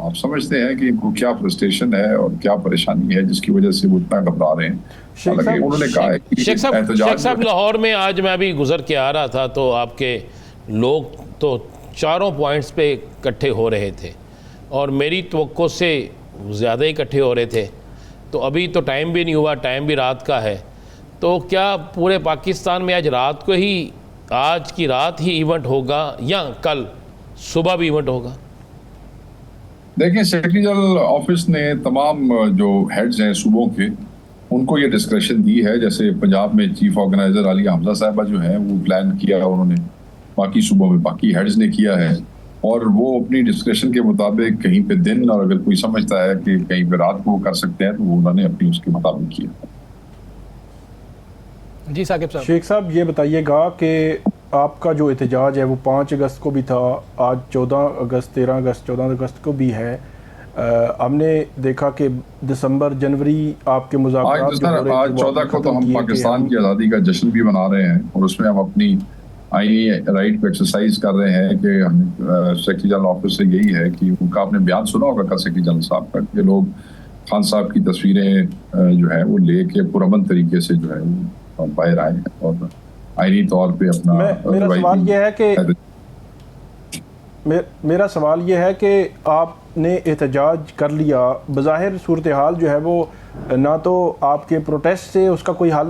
आप समझते हैं कि इनको क्या फ्रस्ट्रेशन है और क्या परेशानी है जिसकी वजह से वो इतना घबरा रहे हैं। उन्होंने कहा है कि शेख साहब, लाहौर में आज मैं अभी गुजर के आ रहा था तो आपके लोग तो चारों पॉइंट्स पे इकट्ठे हो रहे थे और मेरी तवक्को से ज़्यादा ही इकट्ठे हो रहे थे। तो अभी तो टाइम भी नहीं हुआ, टाइम भी रात का है। तो क्या पूरे पाकिस्तान में आज की रात ही इवेंट होगा या कल सुबह भी इवेंट होगा? देखिए, सेक्रेटरी जनरल ऑफिस ने तमाम जो हेड्स हैं सूबों के, उनको ये डिस्क्रेशन दी है। जैसे पंजाब में चीफ ऑर्गेनाइजर आलिया हमजा साहिबा जो है वो प्लान किया उन्होंने, बाकी सूबों में बाकी हेड्स ने किया है और वो अपनी डिस्क्रिप्शन के मुताबिक कहीं पे दिन और अगर कोई समझता है कि कहीं पे रात को कर सकते हैं तो वो उन्होंने अपनी उसके मुताबिक किया। जी साकिब साहब। शेख साहब, ये बताइएगा कि आपका जो एहतजाज है वो 5 अगस्त को भी था, आज 14 अगस्त 13 अगस्त 14 अगस्त को भी है। हमने देखा कि दिसंबर जनवरी आपके मुज़ाकरात आज 14 को तो हम पाकिस्तान की आज़ादी का जश्न भी मना रहे हैं और उसमें हम अपनी आईनी राइट पे एक्सरसाइज कर रहे हैं कि हम सेक्रेटरी जनरल ऑफिस से यही है कि उनका आपने बयान सुना होगा कल सेक्रेटरी जनरल साहब का कि लोग खान साहब की तस्वीरें जो है वो लेके पुरअमन तरीके से जो है वो बाहर आए हैं और आईनी तौर पे अपना मेरा सवाल यह है कि मेरा सवाल यह है कि आपने एहतजाज कर लिया, बज़ाहिर सूरत हाल जो है वो ना तो आपके प्रोटेस्ट से उसका कोई हल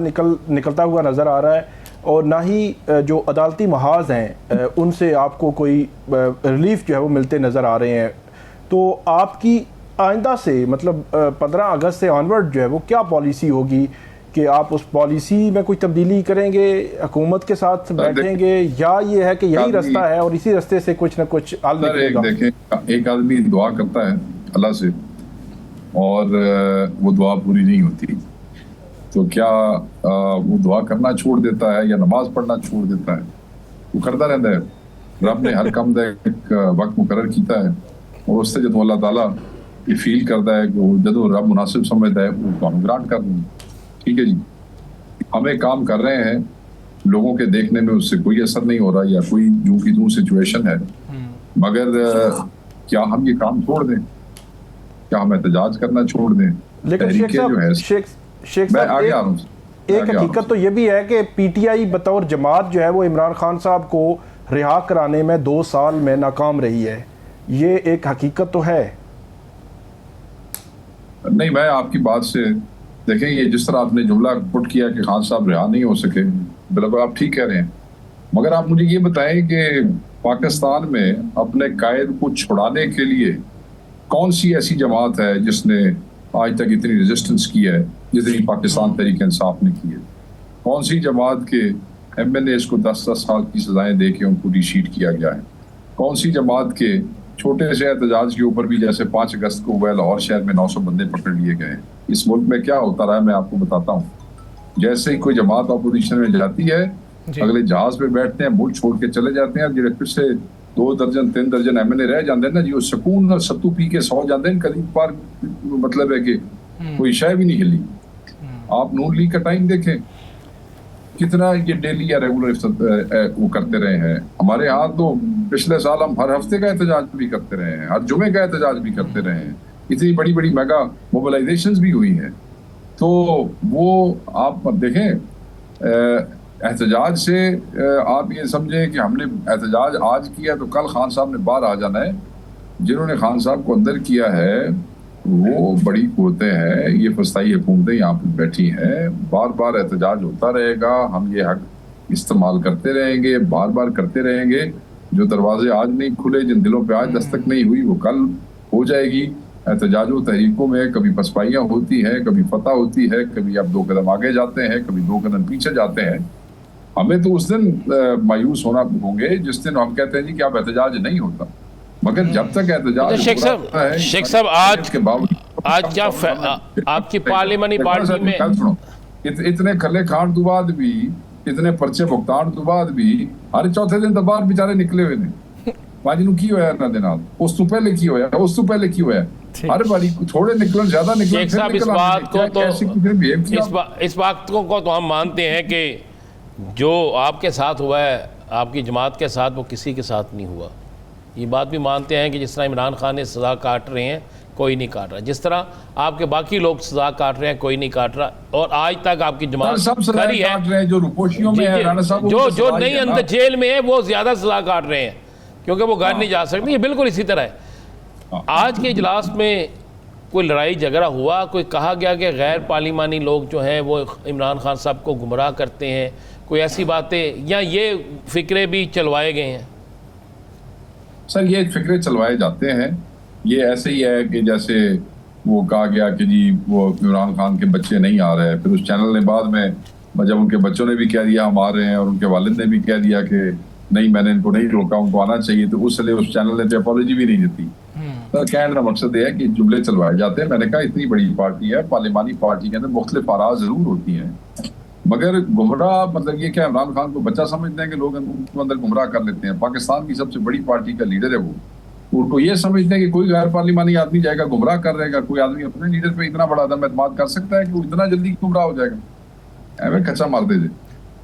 निकलता हुआ नज़र आ रहा है और ना ही जो अदालती महाज हैं उनसे आपको कोई रिलीफ जो है वो मिलते नज़र आ रहे हैं। तो आपकी आइंदा से मतलब 15 अगस्त से ऑनवर्ड जो है वो क्या पॉलिसी होगी कि आप उस पॉलिसी में कोई तब्दीली करेंगे, हुकूमत के साथ बैठेंगे, या ये है कि यही रास्ता है और इसी रास्ते से कुछ ना कुछ हल निकलेगा? देखें, एक आदमी दुआ करता है अल्लाह से और वो दुआ पूरी नहीं होती, तो क्या वो दुआ करना छोड़ देता है या नमाज पढ़ना छोड़ देता है? वो करता रहता है। रब ने हर काम एक वक्त मुकर्रर किया है और उससे जो अल्लाह ताला ये फील करता है कि जो रब मुनासिब समझता है वो काम ग्रांट कर दें। ठीक है जी, हम एक काम कर रहे हैं, लोगों के देखने में उससे कोई असर नहीं हो रहा या कोई यूं की यूं सिचुएशन है, मगर क्या हम ये काम छोड़ दें? क्या हम एहतजाज करना छोड़ दें? लेकिन शेख साहब, एक हकीकत तो ये भी है कि पीटीआई बतौर जमात जो है वो इमरान खान साहब को रिहा कराने में 2 साल में नाकाम रही है, ये एक हकीकत तो है। नहीं, मैं आपकी बात से देखें, ये जिस तरह आपने जुमला पुट किया कि खान साहब रिहा नहीं हो सके, बिल्कुल आप ठीक कह रहे हैं, मगर आप मुझे ये बताएं कि पाकिस्तान में अपने कायद को छुड़ाने के लिए कौन सी ऐसी जमात है जिसने आज तक इतनी रेजिस्टेंस की है जितनी पाकिस्तान तहरीक इंसाफ ने की है? कौन सी जमात के MNAs को 10-10 साल की सजाएं दे के उनको रिशीट किया गया है? कौन सी जमात के छोटे से एहतजाज के ऊपर भी जैसे 5 अगस्त को हुआ लाहौर शहर में 900 बंदे पकड़ लिए गए? इस मुल्क में क्या होता रहा है मैं आपको बताता हूँ। जैसे ही कोई जमात अपोजिशन में जाती है, अगले जहाज पे बैठते हैं, मुल्क छोड़ के चले जाते हैं, जो फिर से 2 दर्जन 3 दर्जन MNA रह जाते हैं ना जी, वो सुकून और सत्तू पी के सौ जाते हैं करीब पार, मतलब है कि कोई शय भी नहीं हिली। आप नून लीग का टाइम देखें, कितना ये डेली या रेगुलर वो करते रहे हैं। हमारे यहाँ तो पिछले साल हम हर हफ्ते का एहतजाज भी करते रहे हैं, हर जुमे का एहतजाज भी करते रहे हैं, इतनी बड़ी बड़ी मेगा मोबिलाइजेशंस भी हुई हैं। तो वो आप देखें, एहतजाज से आप ये समझें कि हमने एहतजाज आज किया तो कल खान साहब ने बाहर आ जाना है। जिन्होंने खान साहब को अंदर किया है वो बड़ी कुव्वतें हैं, ये फस्ताई हुकूमतें यहाँ पर बैठी हैं, बार बार एहतजाज होता रहेगा, हम ये हक इस्तेमाल करते रहेंगे, बार बार करते रहेंगे। जो दरवाजे आज नहीं खुले, जिन दिलों पे आज दस्तक नहीं हुई, वो कल हो जाएगी। एहतजाजों तहरीकों में कभी पसपाइयाँ होती हैं, कभी फतह होती है, कभी आप 2 कदम आगे जाते हैं, कभी 2 कदम पीछे जाते हैं। हमें तो उस दिन मायूस होना होंगे जिस दिन हम कहते हैं जी कि अब एहतजाज नहीं होता, मगर जब तक एहतजाज शेख साहब आज क्या आपकी पार्लियामानी पार्टी में इतने खले खान तो बाद भी, इतने पर्चे भुगतान तो बाद भी हर चौथे दिन तो बाहर बेचारे निकले हुए ने। पाजी नु की होया ना दिन उस तो पहले की होया, उस तो पहले की होया, हर बारी थोड़े निकलन ज्यादा निकलन। शेख साहब, इस बात को तो इस बात को तो हम मानते हैं कि जो आपके साथ हुआ है, आपकी जमात के साथ, वो किसी के साथ नहीं हुआ। ये बात भी मानते हैं कि जिस तरह इमरान खान ने सज़ा काट रहे हैं, कोई नहीं काट रहा, जिस तरह आपके बाकी लोग सज़ा काट रहे हैं, कोई नहीं काट रहा। और आज तक आपकी जमात करी है, जो नहीं अंदर जेल में है वो ज़्यादा सज़ा काट रहे हैं क्योंकि वो घर नहीं जा सकते। ये बिल्कुल इसी तरह है। आज के इजलास में कोई लड़ाई झगड़ा हुआ, कोई कहा गया कि गैर पार्लिमानी लोग जो हैं वो इमरान खान साहब को गुमराह करते हैं, कोई ऐसी बातें, या ये फिक्रे भी चलवाए गए हैं? सर, ये फिक्रे चलवाए जाते हैं। ये ऐसे ही है कि जैसे वो कहा गया कि जी वो इमरान खान के बच्चे नहीं आ रहे हैं, फिर उस चैनल ने बाद में जब उनके बच्चों ने भी कह दिया हम आ रहे हैं और उनके वालिद ने भी कह दिया कि नहीं मैंने इनको नहीं रोका, उनको आना चाहिए, तो उसलिए उस चैनल ने तो अपॉलॉजी भी नहीं देती। तो कहने का मकसद ये है कि जुमले चलवाए जाते हैं। मैंने कहा इतनी बड़ी पार्टी है, पार्लिमानी पार्टी के अंदर मुख्तलिफ आरा जरूर होती हैं, मगर गुमराह मतलब ये क्या इमरान खान को बच्चा समझते हैं कि लोग उनको अंदर गुमराह कर लेते हैं। पाकिस्तान की सबसे बड़ी पार्टी का लीडर है वो, उनको ये समझते हैं कि कोई गैर पार्लिमानी आदमी जाएगा गुमराह कर रहेगा, कोई आदमी अपने लीडर पे इतना बड़ा आदम एतमाद कर सकता है कि वो इतना जल्दी गुमराह हो जाएगा? एवं कच्चा मार दे।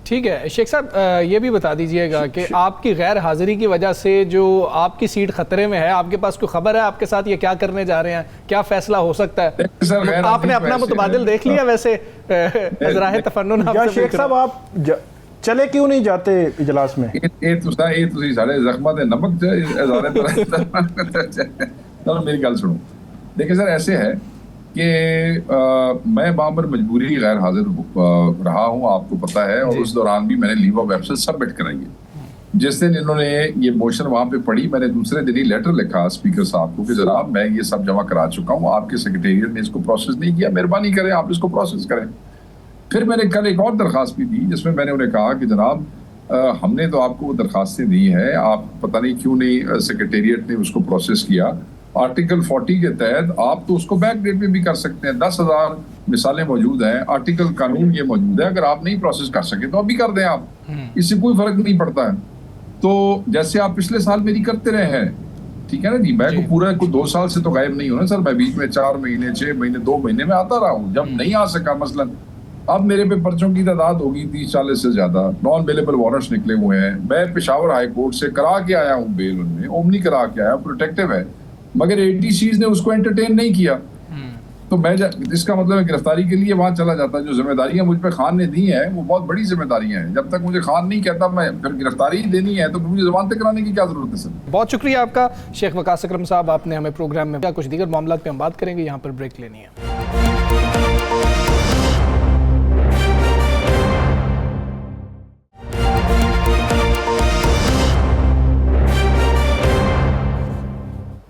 ठीक है शेख साहब, ये भी बता दीजिएगा कि आपकी गैर हाजिरी की वजह से जो आपकी सीट खतरे में है, आपके पास कोई खबर है आपके साथ ये क्या करने जा रहे हैं, क्या फैसला हो सकता है? आपने अपना मुतबादिल देख लिया वैसे? शेख साहब, चले क्यों नहीं जाते इजलास में? ਇਹ ਤੁਸੀਂ ਸਾਡੇ ਜ਼ਖਮਾਂ ਦੇ ਨਮਕ ਇਜ਼ਾਰੇ तरह मेरी गल सुनो। देखिए सर, ऐसे है कि मैं वहाँ पर मजबूरी गैर हाजिर रहा हूँ, आपको पता है, और उस दौरान भी मैंने लीव ऑफ एब्सेंस सबमिट कराई है। जिस दिन इन्होंने ये मोशन वहाँ पे पढ़ी, मैंने दूसरे दिन ही लेटर लिखा स्पीकर साहब को कि जनाब मैं ये सब जमा करा चुका हूँ, आपके सेक्रेटेरिएट ने इसको प्रोसेस नहीं किया, मेहरबानी करें आप इसको प्रोसेस करें। फिर मैंने कल एक और दरख्वास्त भी दी जिसमें मैंने उन्हें कहा कि जनाब हमने तो आपको वो दरख्वास्तें दी हैं, आप पता नहीं क्यों नहीं सेक्रेटेरिएट ने उसको प्रोसेस किया। आर्टिकल 40 के तहत आप तो उसको बैक डेट में भी कर सकते हैं, 10,000 मिसालें मौजूद हैं, आर्टिकल कानून ये मौजूद है, अगर आप नहीं प्रोसेस कर सके तो अभी कर दें आप, इससे कोई फर्क नहीं पड़ता है। तो जैसे आप पिछले साल मेरी करते रहे हैं, ठीक है ना जी, मैं को पूरा 2 साल से तो गायब नहीं होना सर, मैं बीच में 4 महीने 6 महीने 2 महीने में आता रहा हूँ। जब नहीं आ सका मसलन, अब मेरे पे पर्चों की तादाद होगी 30-40 से ज्यादा, नॉन बेलेबल वारंट्स निकले हुए हैं, मैं पेशावर हाई कोर्ट से करा के आया हूँ बेल, उनमें ओमनी करा के आया, प्रोटेक्टिव है, मगर ATCs ने उसको एंटरटेन नहीं किया। तो मैं इसका मतलब है गिरफ्तारी के लिए वहां चला जाता। जो जिम्मेदारियां मुझ पे खान ने दी हैं वो बहुत बड़ी जिम्मेदारियां हैं, जब तक मुझे खान नहीं कहता मैं फिर गिरफ्तारी ही देनी है तो मुझे जमानत कराने की क्या जरूरत है सर। बहुत शुक्रिया आपका शेख वकास अकरम साहब, आपने हमें प्रोग्राम में कुछ दीगर मामलों पे हम बात करेंगे, यहाँ पर ब्रेक लेनी है।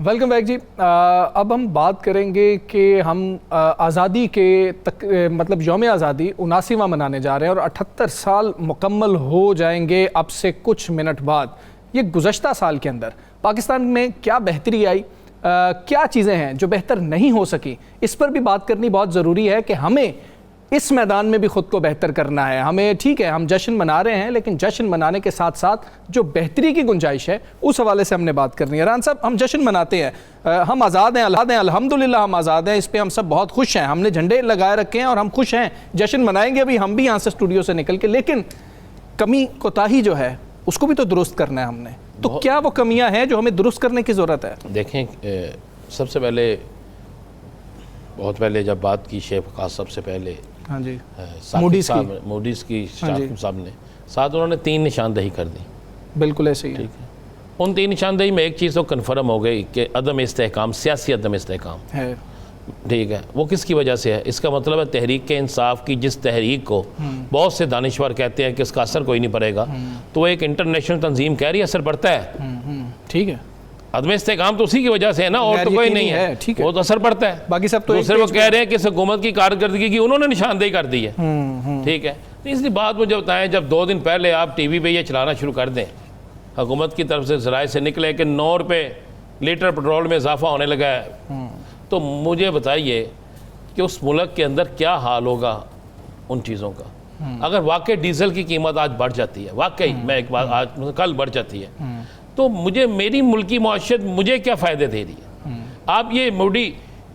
वेलकम बैक जी। अब हम बात करेंगे कि हम आज़ादी के मतलब यौम आज़ादी 79वां मनाने जा रहे हैं और 78 साल मुकम्मल हो जाएंगे अब से कुछ मिनट बाद। ये गुज़श्ता साल के अंदर पाकिस्तान में क्या बेहतरी आई, क्या चीज़ें हैं जो बेहतर नहीं हो सकी, इस पर भी बात करनी बहुत ज़रूरी है कि हमें इस मैदान में भी ख़ुद को बेहतर करना है। हमें ठीक है, हम जश्न मना रहे हैं, लेकिन जश्न मनाने के साथ साथ जो बेहतरी की गुंजाइश है उस हवाले से हमने बात करनी है। रान साहब, हम जश्न मनाते हैं, हम आज़ाद हैं, अल्हम्दुलिल्लाह हम आज़ाद हैं, इस पर हम सब बहुत खुश हैं, हमने झंडे लगाए रखे हैं और हम खुश हैं, जश्न मनाएंगे अभी हम भी यहाँ से स्टूडियो से निकल के। लेकिन कमी कोताही जो है उसको भी तो दुरुस्त करना है हमने, तो क्या वो कमियाँ हैं जो हमें दुरुस्त करने की ज़रूरत है? देखें, सबसे पहले बहुत पहले जब बात की शेख वकास सबसे पहले, हाँ जी, मूडीज़ की साहब ने साथ उन्होंने 3 निशानदेही कर दी। बिल्कुल ऐसे ही, ठीक है। उन 3 निशानदेही में एक चीज़ तो कन्फर्म हो गई कि अदम इस्तेहकाम, सियासी अदम इस्तेहकाम है, ठीक है। वो किसकी वजह से है? इसका मतलब है तहरीक के इंसाफ की, जिस तहरीक को बहुत से दानिश्वर कहते हैं कि इसका असर कोई नहीं पड़ेगा, तो एक इंटरनेशनल तंजीम कह रही है असर पड़ता है, ठीक है। अदम इस्तेहकाम तो उसी की वजह से है ना, और तो कोई नहीं है, ठीक है, वो तो असर पड़ता है। बाकी सब तो दूसरे वो कह रहे हैं कि इस हुकूमत की कारकर्दगी की उन्होंने निशानदेही कर दी है, ठीक है। तो इसलिए बात मुझे बताएं, जब 2 दिन पहले आप TV पे ये चलाना शुरू कर दें, हुकूमत की तरफ से ज़राए से निकले कि 9 रुपये लीटर पेट्रोल में इजाफा होने लगा है, तो मुझे बताइए कि उस मुल्क के अंदर क्या हाल होगा उन चीज़ों का। अगर वाकई डीजल की कीमत आज बढ़ जाती है, वाकई मैं एक बात आज कल बढ़ जाती है, तो मुझे मेरी मुल्की मुआशरत मुझे क्या फ़ायदे दे रही है? आप ये मोदी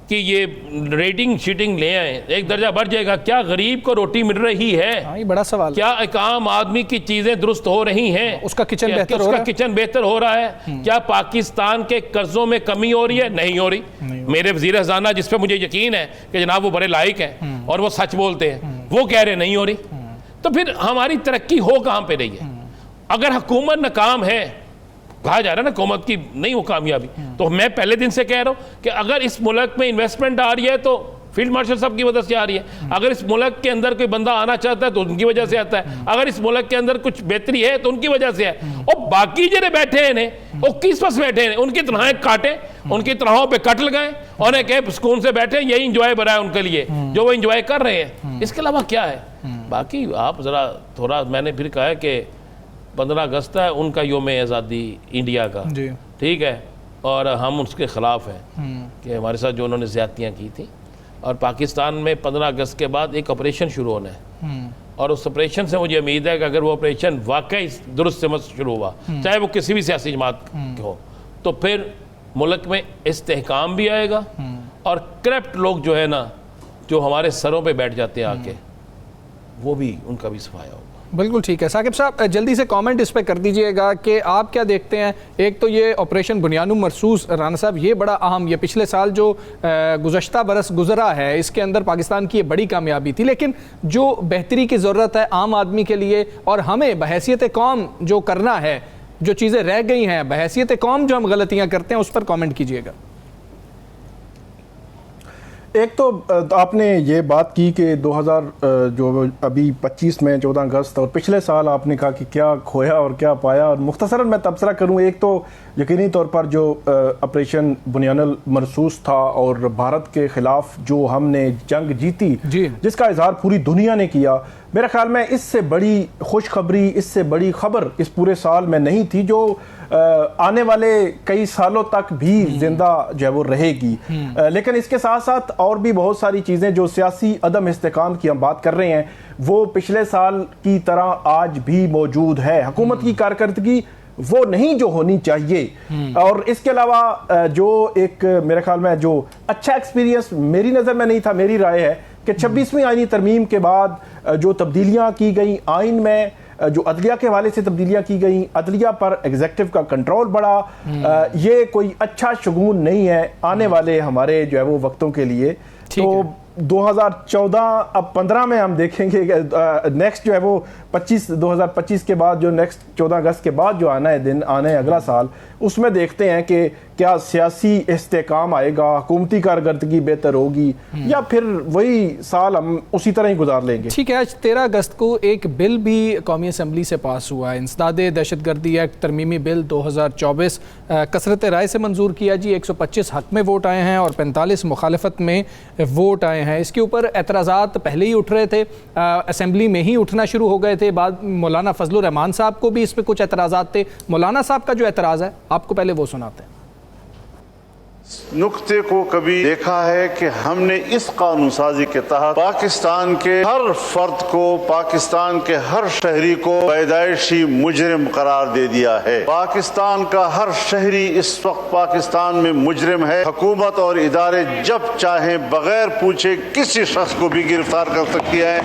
कि ये रेटिंग शीटिंग ले आए, एक दर्जा बढ़ जाएगा, क्या गरीब को रोटी मिल रही है? ये बड़ा सवाल। क्या एक आम आदमी की चीज़ें दुरुस्त हो रही हैं? उसका किचन बेहतर हो रहा है? क्या पाकिस्तान के कर्जों में कमी हो रही है? नहीं हो रही। मेरे वज़ीर ख़ज़ाना, जिस पर मुझे यकीन है कि जनाब वो बड़े लायक हैं और वो सच बोलते हैं, वो कह रहे नहीं हो रही। तो फिर हमारी तरक्की हो कहाँ पे रही है? अगर हुकूमत नाकाम है, कहा जा रहा है ना हुकूमत की नहीं हो कामयाबी, तो मैं पहले दिन से कह रहा हूँ कि अगर इस मुल्क में इन्वेस्टमेंट आ रही है तो फील्ड मार्शल साहब की वजह से आ रही है, अगर इस मुल्क के अंदर कोई बंदा आना चाहता है तो उनकी वजह से आता है, अगर इस मुल्क के अंदर कुछ बेहतरी है तो उनकी वजह से है। और बाकी जरे बैठे हैं वो किस पास बैठे हैं? उनकी तनहाएं काटें, उनकी तनहाओं पे कट लगाएं और एक सुकून से बैठे, यही इंजॉय बना है उनके लिए जो वो इंजॉय कर रहे हैं। इसके अलावा क्या है? बाकी आप ज़रा थोड़ा, मैंने फिर कहा है कि 15 अगस्त है उनका योम आज़ादी इंडिया का, ठीक है, और हम उसके ख़िलाफ़ हैं कि हमारे साथ जो उन्होंने ज़्यादतियाँ की थी। और पाकिस्तान में 15 अगस्त के बाद एक ऑपरेशन शुरू होना है, और उस ऑपरेशन से मुझे उम्मीद है कि अगर वो ऑपरेशन वाकई दुरुस्त से शुरू हुआ, चाहे वो किसी भी सियासी जमात के हो, तो फिर मुल्क में इस्तेहकाम भी आएगा और करप्ट लोग जो है ना, जो हमारे सरों पे बैठ जाते हैं आके, वो भी, उनका भी सफाया होगा। बिल्कुल ठीक है। साकिब साहब जल्दी से कमेंट इस पे कर दीजिएगा कि आप क्या देखते हैं। एक तो ये ऑपरेशन बुनियानुम मरसूस, राना साहब ये बड़ा अहम, ये पिछले साल जो गुज़श्ता बरस गुजरा है इसके अंदर पाकिस्तान की ये बड़ी कामयाबी थी, लेकिन जो बेहतरी की ज़रूरत है आम आदमी के लिए और हमें बहैसियत कौम जो करना है, जो चीज़ें रह गई हैं बहैसियत कौम जो हम गलतियाँ करते हैं, उस पर कॉमेंट कीजिएगा। एक तो आपने ये बात की कि 2000 जो अभी 25 में 14 अगस्त और पिछले साल आपने कहा कि क्या खोया और क्या पाया, और मुख्तसरन मैं तबसरा करूं। एक तो यकीनी तौर पर जो ऑपरेशन बुनियानुल मरसूस था और भारत के ख़िलाफ़ जो हमने जंग जीती, जिसका इजहार पूरी दुनिया ने किया, मेरे ख्याल में इससे बड़ी खुशखबरी, इससे बड़ी खबर इस पूरे साल में नहीं थी, जो आने वाले कई सालों तक भी जिंदा जो है वो रहेगी। लेकिन इसके साथ साथ और भी बहुत सारी चीज़ें जो सियासी अदम इस्तेकाम की हम बात कर रहे हैं, वो पिछले साल की तरह आज भी मौजूद है। हुकूमत की कारकर्दगी वो नहीं जो होनी चाहिए। और इसके अलावा जो एक मेरे ख्याल में जो अच्छा एक्सपीरियंस मेरी नज़र में नहीं था, मेरी राय है कि 26वीं आईनी तरमीम के बाद जो तब्दीलियाँ की गई आइन में, जो अदलिया के हवाले से तब्दीलियाँ की गई, अदलिया पर एग्जेक्टिव का कंट्रोल बढ़ा, ये कोई अच्छा शगुन नहीं है आने वाले हमारे जो है वो वक्तों के लिए। तो 2014 अब 15 में हम देखेंगे नेक्स्ट जो है वो 2025 के बाद जो नेक्स्ट 14 अगस्त के बाद जो आना है दिन, आना है अगला साल, उसमें देखते हैं कि क्या सियासी इस्तेकाम आएगा, हुकूमती कारकर्दगी बेहतर होगी, या फिर वही साल हम उसी तरह ही गुजार लेंगे। ठीक है। आज 13 अगस्त को एक बिल भी कौमी असम्बली से पास हुआ है, इंसदाद दहशतगर्दी एक्ट तरमीमी बिल 2024 कसरत राय से मंजूर किया जी। 125 हक में वोट आए हैं और 45 मुखालफत में वोट आए हैं। इसके ऊपर एतराज़ात पहले ही उठ रहे थे, असम्बली में ही उठना शुरू हो गए थे। बाद मौलाना फजलुर रहमान साहब को भी इस पर कुछ एतराज़ात थे। मौलाना साहब का जो एतराज़ है आपको पहले वो सुनाते हैं। नुक्ते को कभी देखा है कि हमने इस कानून साजी के तहत पाकिस्तान के हर फर्द को, पाकिस्तान के हर शहरी को पैदाइशी मुजरिम करार दे दिया है। पाकिस्तान का हर शहरी इस वक्त पाकिस्तान में मुजरिम है। हुकूमत और इदारे जब चाहे बगैर पूछे किसी शख्स को भी गिरफ्तार कर सकती है,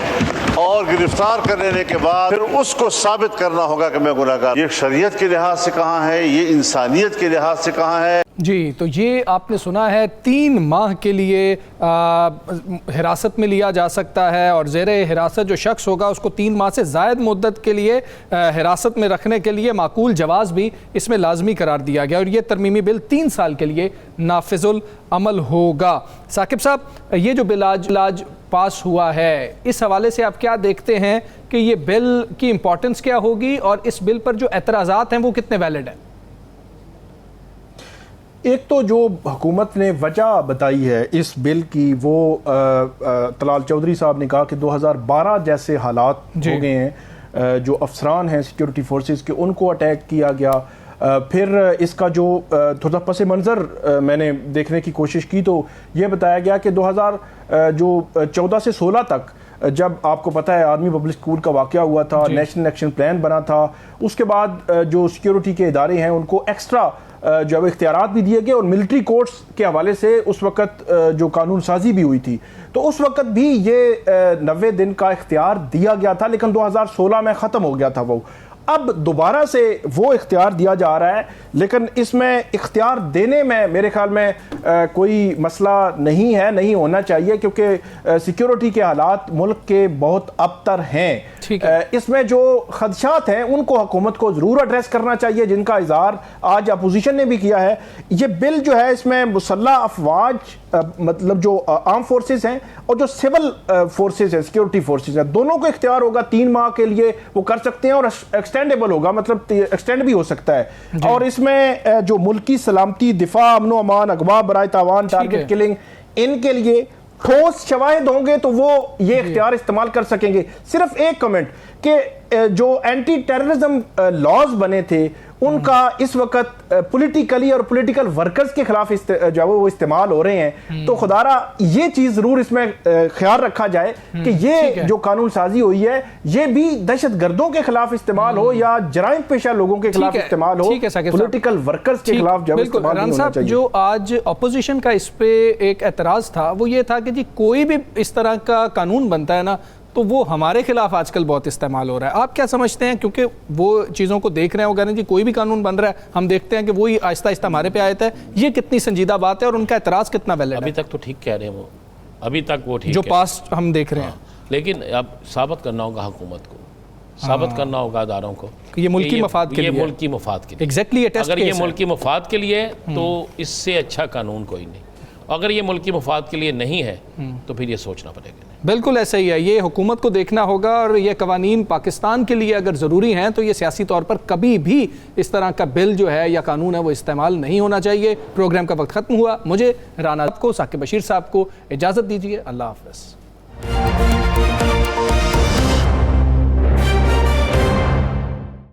और गिरफ्तार कर लेने के बाद फिर उसको साबित करना होगा कि मैं गुनहगार। ये शरीयत के लिहाज से कहाँ है, ये इंसानियत के लिहाज से कहाँ है। जी, तो ये आपने सुना है 3 माह के लिए हिरासत में लिया जा सकता है, और ज़ेर हिरासत जो शख्स होगा उसको 3 माह से ज़ायद मुद्दत के लिए हिरासत में रखने के लिए माकूल जवाज़ भी इसमें लाजमी करार दिया गया, और ये तरमीमी बिल 3 साल के लिए नाफिजुल अमल होगा। साकिब साहब, ये जो बिल आज पास हुआ है, इस हवाले से आप क्या देखते हैं कि ये बिल की इम्पोर्टेंस क्या होगी, और इस बिल पर जो एतराज़ात हैं वो कितने वैलिड हैं? एक तो जो हुकूमत ने वजह बताई है इस बिल की, वो तलाल चौधरी साहब ने कहा कि 2012 जैसे हालात हो गए हैं, जो अफसरान हैं सिक्योरिटी फोर्सेस के, उनको अटैक किया गया। फिर इसका जो थोड़ा पस मंज़र मैंने देखने की कोशिश की तो ये बताया गया कि 2014 से 16 तक, जब आपको पता है आर्मी पब्लिक स्कूल का वाक़या हुआ था, नेशनल एक्शन प्लान बना था, उसके बाद जो सिक्योरिटी के इदारे हैं उनको एक्स्ट्रा जो है इख्तियारात भी दिए गए, और मिलिट्री कोर्ट्स के हवाले से उस वक़्त जो कानून साजी भी हुई थी, तो उस वक़्त भी ये 90 दिन का इख्तियार दिया गया था, लेकिन 2016 में ख़त्म हो गया था वो। अब दोबारा से वो इख्तियार दिया जा रहा है, लेकिन इसमें इख्तियार देने में मेरे ख्याल में कोई मसला नहीं है, नहीं होना चाहिए, क्योंकि सिक्योरिटी के हालात मुल्क के बहुत अबतर हैं। इसमें जो खदशात हैं उनको हुकूमत को ज़रूर एड्रेस करना चाहिए, जिनका इज़हार आज अपोजिशन ने भी किया है। ये बिल जो है इसमें मुसल्लह अफवाज, मतलब जो आर्म फोर्सेस हैं और जो सिविल फोर्सेस हैं, सिक्योरिटी फोर्सेस हैं, दोनों को इख्तियार होगा 3 माह के लिए वो कर सकते हैं, और एक्सटेंडेबल होगा, मतलब एक्सटेंड भी हो सकता है। और इसमें जो मुल्की सलामती, दिफा, अमनो अमान, अगवा, बराए तावान, टारगेट किलिंग, इनके लिए ठोस शवाहिद होंगे तो वो ये इख्तियार इस्तेमाल कर सकेंगे। सिर्फ एक कमेंट कि जो एंटी टेररिज्म लॉज बने थे उनका इस वक्त पॉलिटिकली और पॉलिटिकल वर्कर्स के खिलाफ जो वो इस्तेमाल हो रहे हैं, तो खुदारा ये चीज जरूर इसमें ख्याल रखा जाए कि ये जो कानून साजी हुई है ये भी दहशत गर्दों के खिलाफ इस्तेमाल हो या जराइम पेशा लोगों के खिलाफ इस्तेमाल हो, पॉलिटिकल वर्कर्स के खिलाफ जब इस्तेमाल नहीं होना चाहिए। जो आज अपोजिशन का इस पे एक एतराज था वो ये था कि जी कोई भी इस तरह का कानून बनता है ना तो वो हमारे खिलाफ आजकल बहुत इस्तेमाल हो रहा है। आप क्या समझते हैं, क्योंकि वो चीज़ों को देख रहे हैं वगैरह जी, कोई भी कानून बन रहा है हम देखते हैं कि वही आहिस्ता आहिस्ता हमारे पे आयता है, ये कितनी संजीदा बात है और उनका एतराज़ कितना वैलिड है? अभी तक तो ठीक कह रहे हैं वो, अभी तक वो ठीक जो है। पास्ट हम देख रहे हैं, लेकिन अब साबित करना होगा हुकूमत को, साबित करना होगा अदारों को कि ये मुल्की मफाद के लिए, ये मुल्की मफाद के लिए। एग्जैक्टली अगर ये मुल्की मफाद के लिए तो इससे अच्छा कानून कोई नहीं। अगर ये मुल्की मफाद के लिए नहीं है तो फिर ये सोचना पड़ेगा। बिल्कुल ऐसा ही है, ये हुकूमत को देखना होगा और ये कवानीन पाकिस्तान के लिए अगर ज़रूरी हैं तो ये सियासी तौर पर कभी भी इस तरह का बिल जो है या कानून है वो इस्तेमाल नहीं होना चाहिए। प्रोग्राम का वक्त ख़त्म हुआ, मुझे राना को, साकिब बशीर साहब को इजाज़त दीजिए। अल्लाह हाफ़िज़।